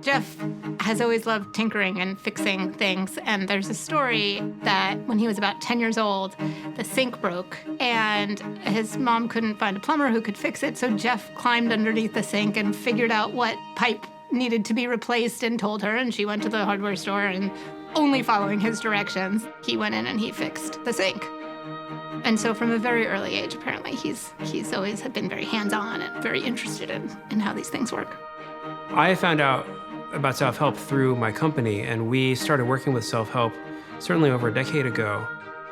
Jeff has always loved tinkering and fixing things, and there's a story that when he was about 10 years old, the sink broke, and his mom couldn't find a plumber who could fix it, so Jeff climbed underneath the sink and figured out what pipe needed to be replaced and told her, and she went to the hardware store, and only following his directions, he went in and he fixed the sink. And so from a very early age, apparently, he's always been very hands-on and very interested in how these things work. I found out about Selfhelp through my company, and we started working with Selfhelp certainly over a decade ago.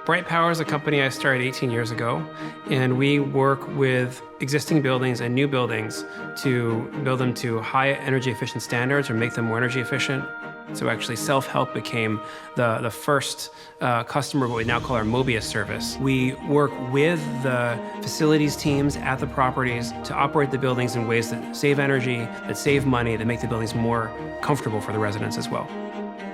Bright Power is a company I started 18 years ago, and we work with existing buildings and new buildings to build them to high energy efficient standards or make them more energy efficient. So actually Selfhelp became the first customer of what we now call our Mobius service. We work with the facilities teams at the properties to operate the buildings in ways that save energy, that save money, that make the buildings more comfortable for the residents as well.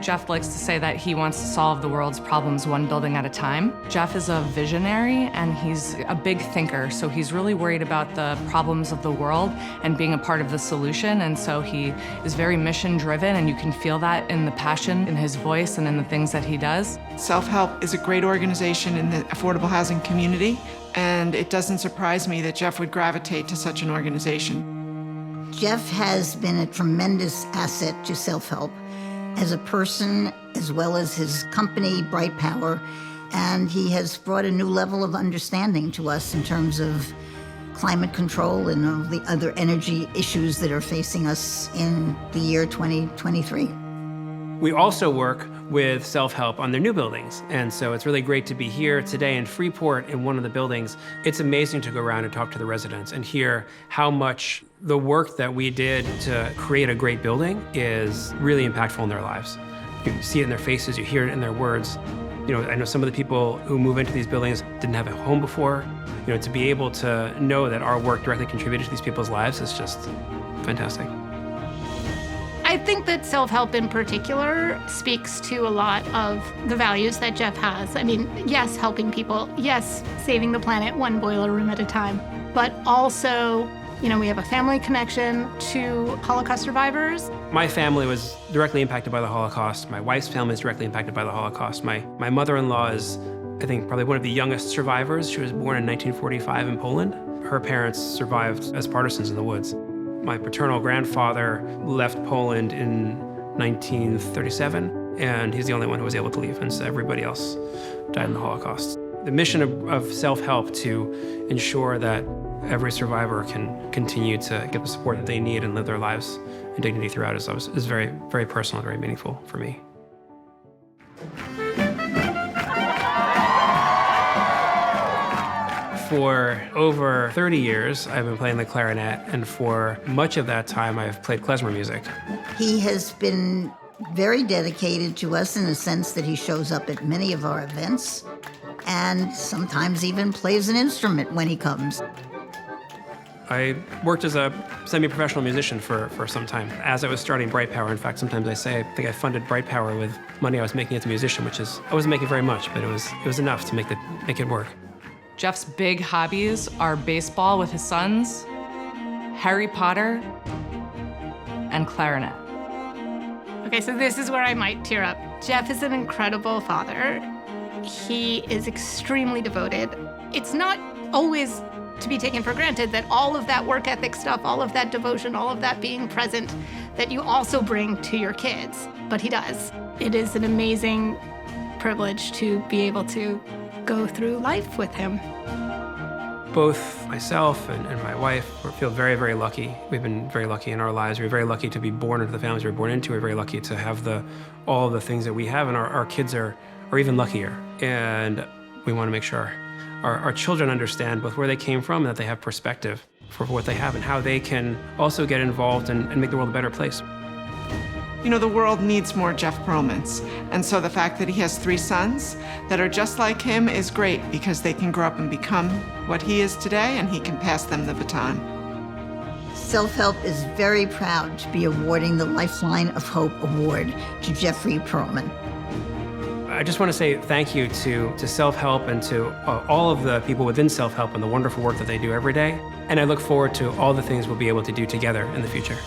Jeff likes to say that he wants to solve the world's problems one building at a time. Jeff is a visionary and he's a big thinker, so he's really worried about the problems of the world and being a part of the solution, and so he is very mission-driven, and you can feel that in the passion in his voice and in the things that he does. Selfhelp is a great organization in the affordable housing community, and it doesn't surprise me that Jeff would gravitate to such an organization. Jeff has been a tremendous asset to Selfhelp as a person, as well as his company, Bright Power, and he has brought a new level of understanding to us in terms of climate control and all the other energy issues that are facing us in the year 2023. We also work with Selfhelp on their new buildings, and so it's really great to be here today in Freeport in one of the buildings. It's amazing to go around and talk to the residents and hear how much the work that we did to create a great building is really impactful in their lives. You see it in their faces, you hear it in their words. You know, I know some of the people who move into these buildings didn't have a home before. You know, to be able to know that our work directly contributed to these people's lives is just fantastic. I think that Selfhelp in particular speaks to a lot of the values that Jeff has. I mean, yes, helping people, yes, saving the planet one boiler room at a time, but also, you know, we have a family connection to Holocaust survivors. My family was directly impacted by the Holocaust. My wife's family is directly impacted by the Holocaust. My mother-in-law is, I think, probably one of the youngest survivors. She was born in 1945 in Poland. Her parents survived as partisans in the woods. My paternal grandfather left Poland in 1937, and he's the only one who was able to leave, and so everybody else died in the Holocaust. The mission of Selfhelp to ensure that every survivor can continue to get the support that they need and live their lives in dignity throughout is very, very personal and very meaningful for me. For over 30 years, I've been playing the clarinet, and for much of that time, I've played klezmer music. He has been very dedicated to us in the sense that he shows up at many of our events and sometimes even plays an instrument when he comes. I worked as a semi-professional musician for some time. As I was starting Bright Power, in fact, sometimes I say I think I funded Bright Power with money I was making as a musician, which is, I wasn't making very much, but it was enough to make it work. Jeff's big hobbies are baseball with his sons, Harry Potter, and clarinet. Okay, so this is where I might tear up. Jeff is an incredible father. He is extremely devoted. It's not always to be taken for granted that all of that work ethic stuff, all of that devotion, all of that being present, that you also bring to your kids, but he does. It is an amazing privilege to be able to go through life with him. Both myself and my wife feel very, very lucky. We've been very lucky in our lives. We're very lucky to be born into the families we were born into. We're very lucky to have all of the things that we have, and our kids are even luckier. And we want to make sure our children understand both where they came from and that they have perspective for what they have and how they can also get involved and make the world a better place. You know, the world needs more Jeff Perlmans, and so the fact that he has 3 sons that are just like him is great because they can grow up and become what he is today, and he can pass them the baton. Selfhelp is very proud to be awarding the Lifeline of Hope Award to Jeffrey Perlman. I just want to say thank you to Selfhelp and to all of the people within Selfhelp and the wonderful work that they do every day. And I look forward to all the things we'll be able to do together in the future.